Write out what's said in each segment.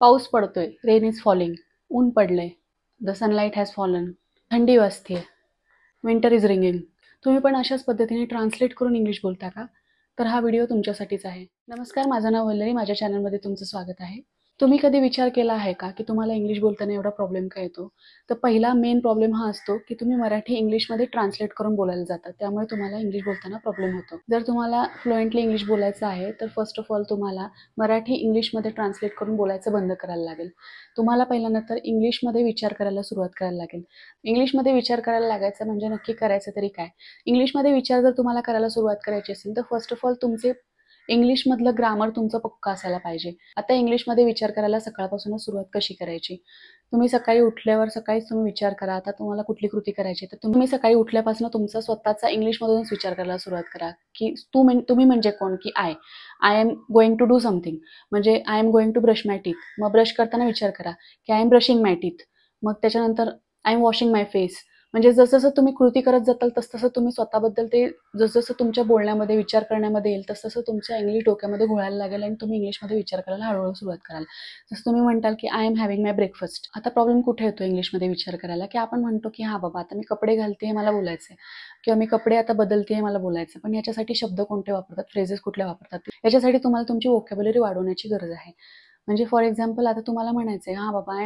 पाऊस पडतोय, rain is falling. ऊन पडलंय, द सनलाइट हॅज फॉलन. थंडी वाजतेय, विंटर इज रिंगिंग. तुम्ही पण अशाच पद्धतीने ट्रान्सलेट करून इंग्लिश बोलता का? तर हा व्हिडिओ तुमच्यासाठीच आहे. नमस्कार, माझं नाव वल्लरी. माझ्या चॅनलमध्ये तुमचं स्वागत आहे. तुम्ही कधी विचार केला आहे का की तुम्हाला इंग्लिश बोलताना एवढा प्रॉब्लेम का येतो? तर पहिला मेन प्रॉब्लेम हा असतो की तुम्ही मराठी इंग्लिशमध्ये ट्रान्सलेट करून बोलायला जातात, त्यामुळे तुम्हाला इंग्लिश बोलताना प्रॉब्लेम होतो. जर तुम्हाला फ्लुएंटली इंग्लिश बोलायचं आहे तर फर्स्ट ऑफ ऑल तुम्हाला मराठी इंग्लिशमध्ये ट्रान्सलेट करून बोलायचं बंद करायला लागेल. तुम्हाला पहिल्यांदा तर इंग्लिशमध्ये विचार करायला सुरुवात करायला लागेल. इंग्लिशमध्ये विचार करायला लागायचं म्हणजे नक्की करायचं तरी काय? इंग्लिशमध्ये विचार जर तुम्हाला करायला सुरुवात करायची असेल तर फर्स्ट ऑफ ऑल तुमचे इंग्लिशमधलं ग्रामर तुमचं पक्का असायला पाहिजे. आता इंग्लिशमध्ये विचार करायला सकाळपासूनच सुरुवात कशी करायची? तुम्ही सकाळी उठल्यावर सकाळीच तुम्ही विचार करा. आता तुम्हाला कुठली कृती करायची तर तुम्ही सकाळी उठल्यापासून तुमचा स्वतःचा इंग्लिशमधूनच विचार करायला सुरुवात करा की तुम्ही म्हणजे कोण? की I am going to do something. म्हणजे I am going to brush my teeth. मग ब्रश करताना विचार करा की I am brushing my teeth. मग त्याच्यानंतर I am washing my face. म्हणजे जसं तुम्ही कृती करत जाताल तसं तुम्ही स्वतःबद्दल ते जसं तुमच्या बोलण्यामध्ये विचार करण्यामध्ये येईल तसं तुमच्या इंग्लिश डोक्यामध्ये घोळायला लागेल आणि तुम्ही इंग्लिशमध्ये विचार करायला हळूहळू सुरुवात कराल. जसं तुम्ही म्हणताल की I am having my breakfast. आता प्रॉब्लेम कुठे येतो इंग्लिशमध्ये विचार करायला? की आपण म्हणतो की हां बाबा, आता मी कपडे घालते हे मला बोलायचं आहे, किंवा मी कपडे आता बदलते हे मला बोलायचं. पण याच्यासाठी शब्द कोणते वापरतात, फ्रेजेस कुठल्या वापरतात? याच्यासाठी तुम्हाला तुमची व्होकॅब्युलरी वाढवण्याची गरज आहे. म्हणजे फॉर एक्झाम्पल आता तुम्हाला म्हणायचं आहे, हां बाबा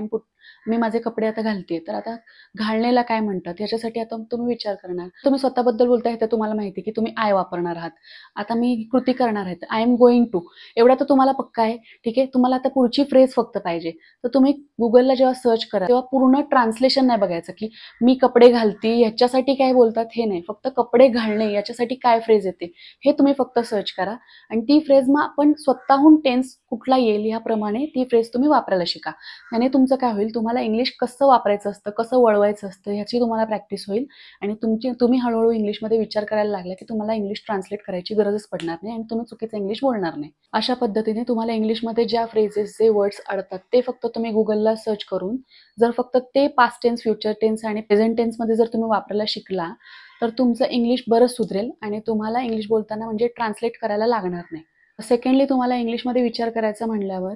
मी माझे कपडे आता घालते, तर आता घालणेला काय म्हणतात? याच्यासाठी आता तुम्ही विचार करणार. तुम्ही स्वतःबद्दल बोलताय तर तुम्हाला माहिती आहे की तुम्ही आय वापरणार आहात. आता मी कृती करणार आहे, आय एम गोइंग टू. एवढा तर तुम्हाला पक्का आहे. ठीक आहे, तुम्हाला आता पुढची फ्रेज फक्त पाहिजे. तर तुम्ही गुगलला जेव्हा सर्च करा तेव्हा पूर्ण ट्रान्सलेशन नाही बघायचं की मी कपडे घालते ह्याच्यासाठी काय बोलतात हे नाही, फक्त कपडे घालणे याच्यासाठी काय फ्रेज येते हे तुम्ही फक्त सर्च करा. आणि ती फ्रेज मग आपण स्वतःहून टेन्स कुठला येईल याप्रमाणे ती फ्रेज तुम्ही वापरायला शिका. त्याने तुमचं काय होईल, तुम्हाला इंग्लिश कसं वापरायचं असतं, कसं वळवायचं असतं ह्याची तुम्हाला प्रॅक्टिस होईल. आणि तुम्ही हळूहळू इंग्लिशमध्ये विचार करायला लागले की तुम्हाला इंग्लिश ट्रान्सलेट करायची गरजच पडणार नाही आणि तुम्ही चुकीचं इंग्लिश बोलणार नाही. अशा पद्धतीने तुम्हाला इंग्लिशमध्ये ज्या फ्रेजेस, जे वर्ड्स अडतात ते फक्त तुम्ही गुगलला सर्च करून जर फक्त ते पास्ट टेन्स, फ्युचर टेन्स आणि प्रेझेंट टेन्समध्ये जर तुम्ही वापरायला शिकला तर तुमचं इंग्लिश बरंच सुधरेल आणि तुम्हाला इंग्लिश बोलताना म्हणजे ट्रान्सलेट करायला लागणार नाही. सेकंडली, तुम्हाला इंग्लिशमध्ये विचार करायचा म्हणल्यावर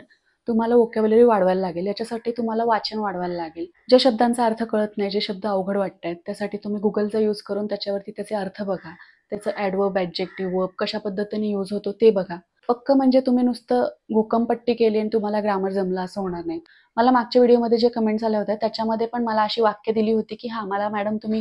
तुम्हाला व्होकॅब्युलरी वाढवायला लागेल. याच्यासाठी तुम्हाला वाचन वाढवायला लागेल. ज्या शब्दांचा अर्थ कळत नाही, जे शब्द अवघड वाटतायत, त्यासाठी तुम्ही गुगलचा यूज करून त्याच्यावरती त्याचे अर्थ बघा. त्याचं ॲडवर्ब, ॲडजेक्टिव्ह, वर्ब कशा पद्धतीने यूज होतो ते बघा. पक्कं म्हणजे तुम्ही नुसतं घोकमपट्टी केली आणि तुम्हाला ग्रामर जमलं असं होणार नाही. मला मागच्या व्हिडिओमध्ये जे कमेंट्स आल्या होत्या त्याच्यामध्ये पण मला अशी वाक्य दिली होती की हां, मला मॅडम तुम्ही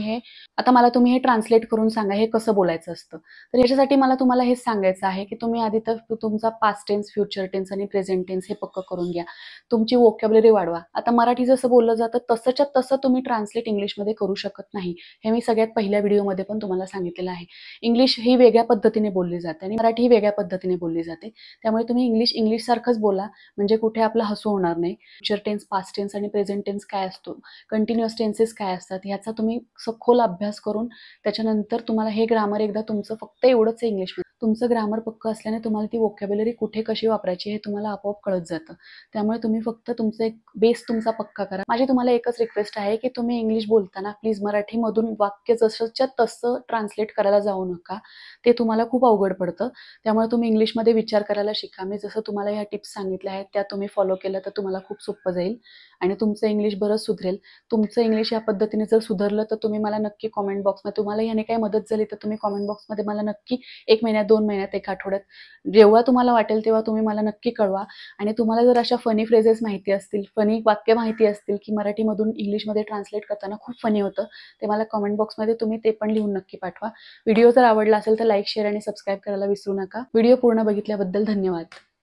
हे ट्रान्सलेट करून सांगा, हे कसं बोलायचं असतं. तर याच्यासाठी मला तुम्हाला हेच सांगायचं आहे की तुम्ही आधी तर तुमचा पास्ट टेन्स, फ्युचर टेन्स आणि प्रेझेंट टेन्स हे पक्क करून घ्या. तुमची व्होकॅब्युलरी वाढवा. आता मराठी जसं बोललं जातं तसंच्या तसं तुम्ही ट्रान्सलेट इंग्लिशमध्ये करू शकत नाही. हे मी सगळ्यात पहिल्या व्हिडिओमध्ये पण तुम्हाला सांगितलेलं आहे. इंग्लिश ही वेगळ्या पद्धतीने बोलली जाते आणि मराठी ही वेगळ्या पद्धतीने बोलली जाते. त्यामुळे तुम्ही इंग्लिश सारखंच बोला, म्हणजे कुठे आपलं हसू होणार नाही. फ्युचर टेन्स, पास्ट टेन्स आणि प्रेझेंट टेन्स काय असतो, कंटिन्युअस टेन्सेस काय असतात, ह्याचा तुम्ही सखोल अभ्यास करून त्याच्यानंतर तुम्हाला हे ग्रामर एकदा तुमचं फक्त एवढंच आहे इंग्लिशमध्ये. तुमचं ग्रामर पक्कं असल्याने तुम्हाला ती व्होकॅब्युलरी कुठे कशी वापरायची हे तुम्हाला आपोआप कळत जातं. त्यामुळे तुम्ही फक्त तुमचं एक बेस तुमचा पक्का करा. माझी तुम्हाला एकच रिक्वेस्ट आहे की तुम्ही इंग्लिश बोलताना प्लीज मराठीमधून वाक्य जसंच्या तसं ट्रान्सलेट करायला जाऊ नका. ते तुम्हाला खूप अवघड पडतं. त्यामुळे तुम्ही इंग्लिशमध्ये विचार करायला शिका. मी जसं तुम्हाला ह्या टिप्स सांगितल्या आहेत त्या तुम्ही फॉलो केल्या तर तुम्हाला खूप सोपं जाईल आणि तुमचं इंग्लिश बरंच सुधरेल. तुमचं इंग्लिश या पद्धतीने जर सुधारलं तर तुम्ही मला नक्की कॉमेंट बॉक्समध्ये, तुम्हाला ह्याने काही मदत झाली तर तुम्ही कॉमेंट बॉक्समध्ये मला नक्की 1 महिन्यात, 2 महिन्यात, 1 आठवड्यात जेव्हा तुम्हाला वाटेल तेव्हा तुम्ही मला नक्की कळवा. आणि तुम्हाला जर अशा फनी फ्रेजेस माहिती असतील, फनी वाक्य माहिती असतील की मराठीमधून इंग्लिशमध्ये ट्रान्सलेट करताना खूप फनी होतं, ते मला कॉमेंट बॉक्समध्ये तुम्ही ते पण लिहून नक्की पाठवा. व्हिडिओ जर आवडला असेल तर लाईक, शेअर आणि सबस्क्राईब करायला विसरू नका. व्हिडिओ पूर्ण बघितल्याबद्दल धन्यवाद.